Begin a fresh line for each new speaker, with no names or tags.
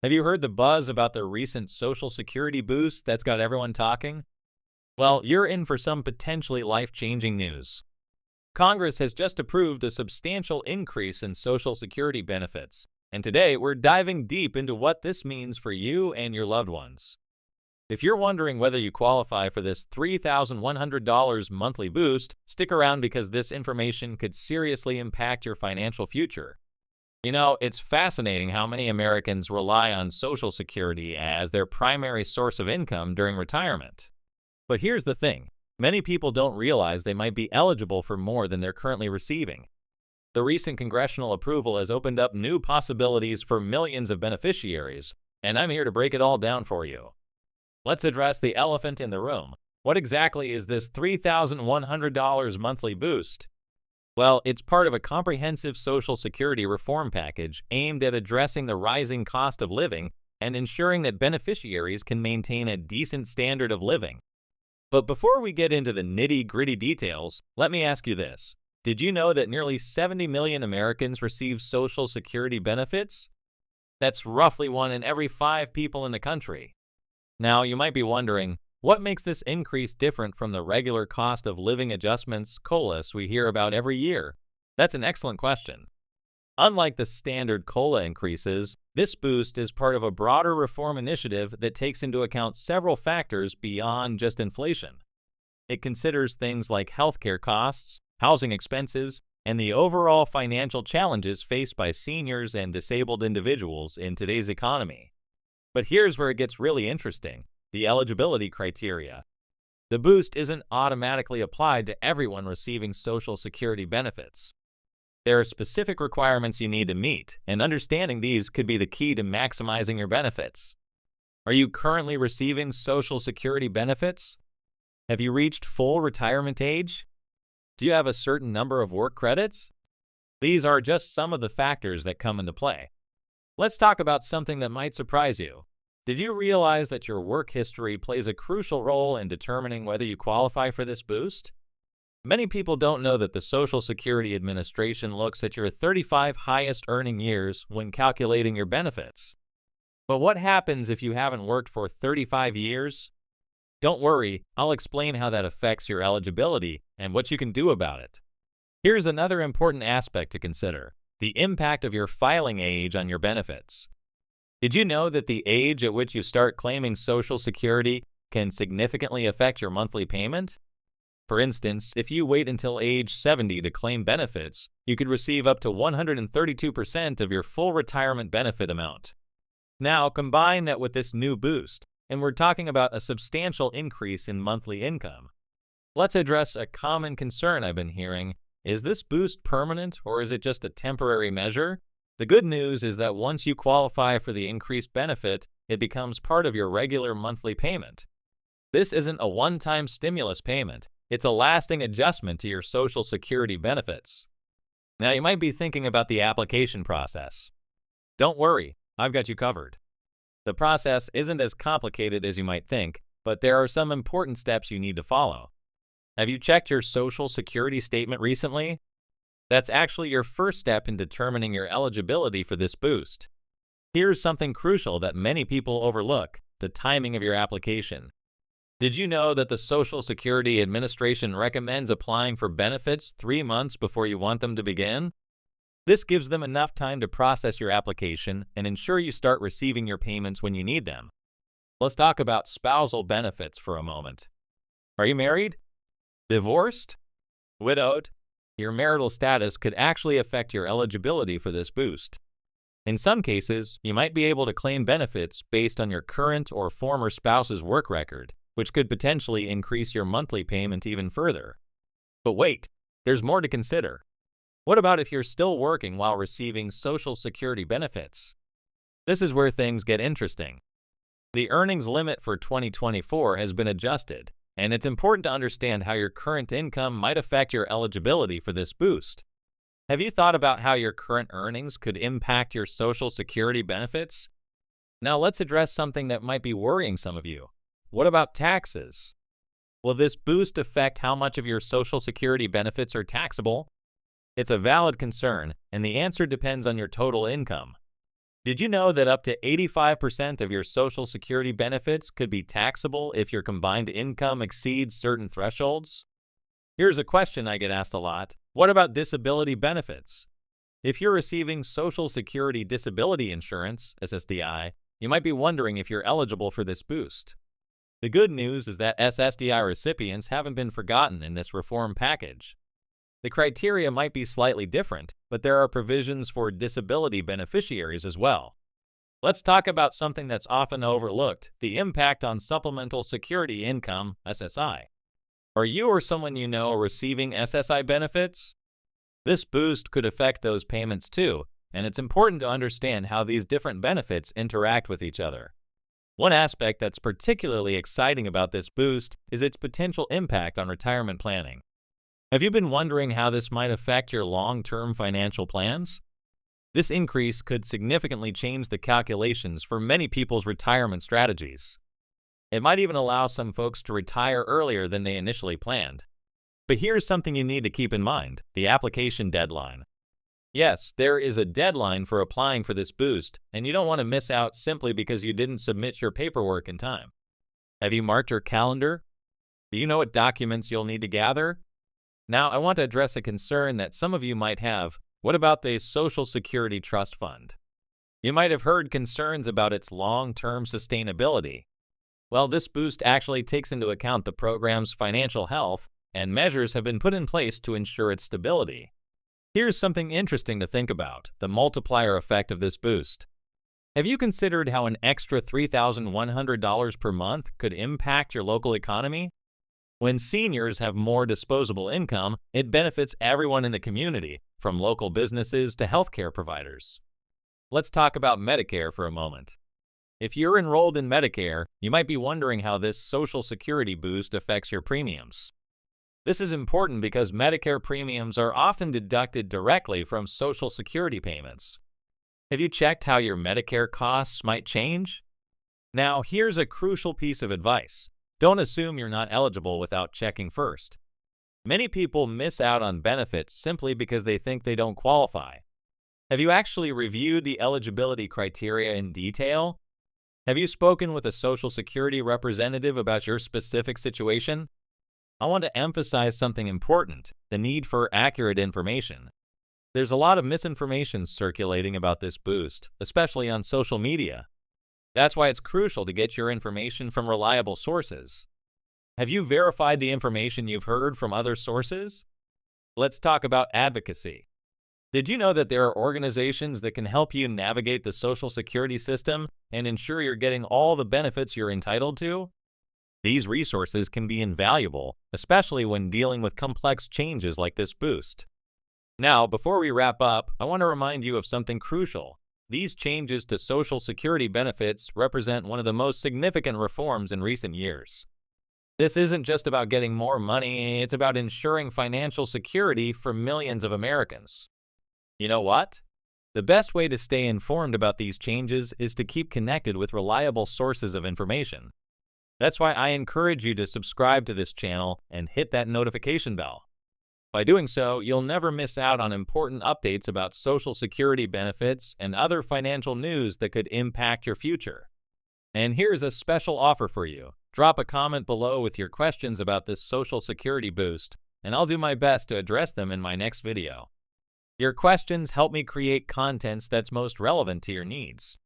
Have you heard the buzz about the recent Social Security boost that's got everyone talking? Well, you're in for some potentially life-changing news. Congress has just approved a substantial increase in Social Security benefits, and today we're diving deep into what this means for you and your loved ones. If you're wondering whether you qualify for this $3,100 monthly boost, stick around because this information could seriously impact your financial future. It's fascinating how many Americans rely on Social Security as their primary source of income during retirement. But here's the thing. Many people don't realize they might be eligible for more than they're currently receiving. The recent congressional approval has opened up new possibilities for millions of beneficiaries, and I'm here to break it all down for you. Let's address the elephant in the room. What exactly is this $3,100 monthly boost? Well, it's part of a comprehensive Social Security reform package aimed at addressing the rising cost of living and ensuring that beneficiaries can maintain a decent standard of living. But before we get into the nitty-gritty details, let me ask you this. Did you know that nearly 70 million Americans receive Social Security benefits? That's roughly 1 in every 5 people in the country. Now, you might be wondering, what makes this increase different from the regular cost of living adjustments, COLAs, we hear about every year? That's an excellent question. Unlike the standard COLA increases, this boost is part of a broader reform initiative that takes into account several factors beyond just inflation. It considers things like healthcare costs, housing expenses, and the overall financial challenges faced by seniors and disabled individuals in today's economy. But here's where it gets really interesting. The eligibility criteria. The boost isn't automatically applied to everyone receiving Social Security benefits. There are specific requirements you need to meet, and understanding these could be the key to maximizing your benefits. Are you currently receiving Social Security benefits? Have you reached full retirement age? Do you have a certain number of work credits? These are just some of the factors that come into play. Let's talk about something that might surprise you. Did you realize that your work history plays a crucial role in determining whether you qualify for this boost? Many people don't know that the Social Security Administration looks at your 35 highest earning years when calculating your benefits. But what happens if you haven't worked for 35 years? Don't worry, I'll explain how that affects your eligibility and what you can do about it. Here's another important aspect to consider: the impact of your filing age on your benefits. Did you know that the age at which you start claiming Social Security can significantly affect your monthly payment? For instance, if you wait until age 70 to claim benefits, you could receive up to 132% of your full retirement benefit amount. Now, combine that with this new boost, and we're talking about a substantial increase in monthly income. Let's address a common concern I've been hearing. Is this boost permanent, or is it just a temporary measure? The good news is that once you qualify for the increased benefit, it becomes part of your regular monthly payment. This isn't a one-time stimulus payment. It's a lasting adjustment to your Social Security benefits. Now, you might be thinking about the application process. Don't worry, I've got you covered. The process isn't as complicated as you might think, but there are some important steps you need to follow. Have you checked your Social Security statement recently? That's actually your first step in determining your eligibility for this boost. Here's something crucial that many people overlook: the timing of your application. Did you know that the Social Security Administration recommends applying for benefits 3 months before you want them to begin? This gives them enough time to process your application and ensure you start receiving your payments when you need them. Let's talk about spousal benefits for a moment. Are you married? Divorced? Widowed? Your marital status could actually affect your eligibility for this boost. In some cases, you might be able to claim benefits based on your current or former spouse's work record, which could potentially increase your monthly payment even further. But wait, there's more to consider. What about if you're still working while receiving Social Security benefits? This is where things get interesting. The earnings limit for 2024 has been adjusted, and it's important to understand how your current income might affect your eligibility for this boost. Have you thought about how your current earnings could impact your Social Security benefits? Now let's address something that might be worrying some of you. What about taxes? Will this boost affect how much of your Social Security benefits are taxable? It's a valid concern, and the answer depends on your total income. Did you know that up to 85% of your Social Security benefits could be taxable if your combined income exceeds certain thresholds? Here's a question I get asked a lot. What about disability benefits? If you're receiving Social Security Disability Insurance, SSDI, you might be wondering if you're eligible for this boost. The good news is that SSDI recipients haven't been forgotten in this reform package. The criteria might be slightly different, but there are provisions for disability beneficiaries as well. Let's talk about something that's often overlooked, the impact on Supplemental Security Income, SSI. Are you or someone you know receiving SSI benefits? This boost could affect those payments too, and it's important to understand how these different benefits interact with each other. One aspect that's particularly exciting about this boost is its potential impact on retirement planning. Have you been wondering how this might affect your long-term financial plans? This increase could significantly change the calculations for many people's retirement strategies. It might even allow some folks to retire earlier than they initially planned. But here's something you need to keep in mind: the application deadline. Yes, there is a deadline for applying for this boost, and you don't want to miss out simply because you didn't submit your paperwork in time. Have you marked your calendar? Do you know what documents you'll need to gather? Now, I want to address a concern that some of you might have. What about the Social Security Trust Fund? You might have heard concerns about its long-term sustainability. Well, this boost actually takes into account the program's financial health, and measures have been put in place to ensure its stability. Here's something interesting to think about: the multiplier effect of this boost. Have you considered how an extra $3,100 per month could impact your local economy? When seniors have more disposable income, it benefits everyone in the community, from local businesses to healthcare providers. Let's talk about Medicare for a moment. If you're enrolled in Medicare, you might be wondering how this Social Security boost affects your premiums. This is important because Medicare premiums are often deducted directly from Social Security payments. Have you checked how your Medicare costs might change? Now, here's a crucial piece of advice. Don't assume you're not eligible without checking first. Many people miss out on benefits simply because they think they don't qualify. Have you actually reviewed the eligibility criteria in detail? Have you spoken with a Social Security representative about your specific situation? I want to emphasize something important: the need for accurate information. There's a lot of misinformation circulating about this boost, especially on social media. That's why it's crucial to get your information from reliable sources. Have you verified the information you've heard from other sources? Let's talk about advocacy. Did you know that there are organizations that can help you navigate the Social Security system and ensure you're getting all the benefits you're entitled to? These resources can be invaluable, especially when dealing with complex changes like this boost. Now, before we wrap up, I want to remind you of something crucial. These changes to Social Security benefits represent one of the most significant reforms in recent years. This isn't just about getting more money, it's about ensuring financial security for millions of Americans. You know what? The best way to stay informed about these changes is to keep connected with reliable sources of information. That's why I encourage you to subscribe to this channel and hit that notification bell. By doing so, you'll never miss out on important updates about Social Security benefits and other financial news that could impact your future. And here's a special offer for you. Drop a comment below with your questions about this Social Security boost, and I'll do my best to address them in my next video. Your questions help me create content that's most relevant to your needs.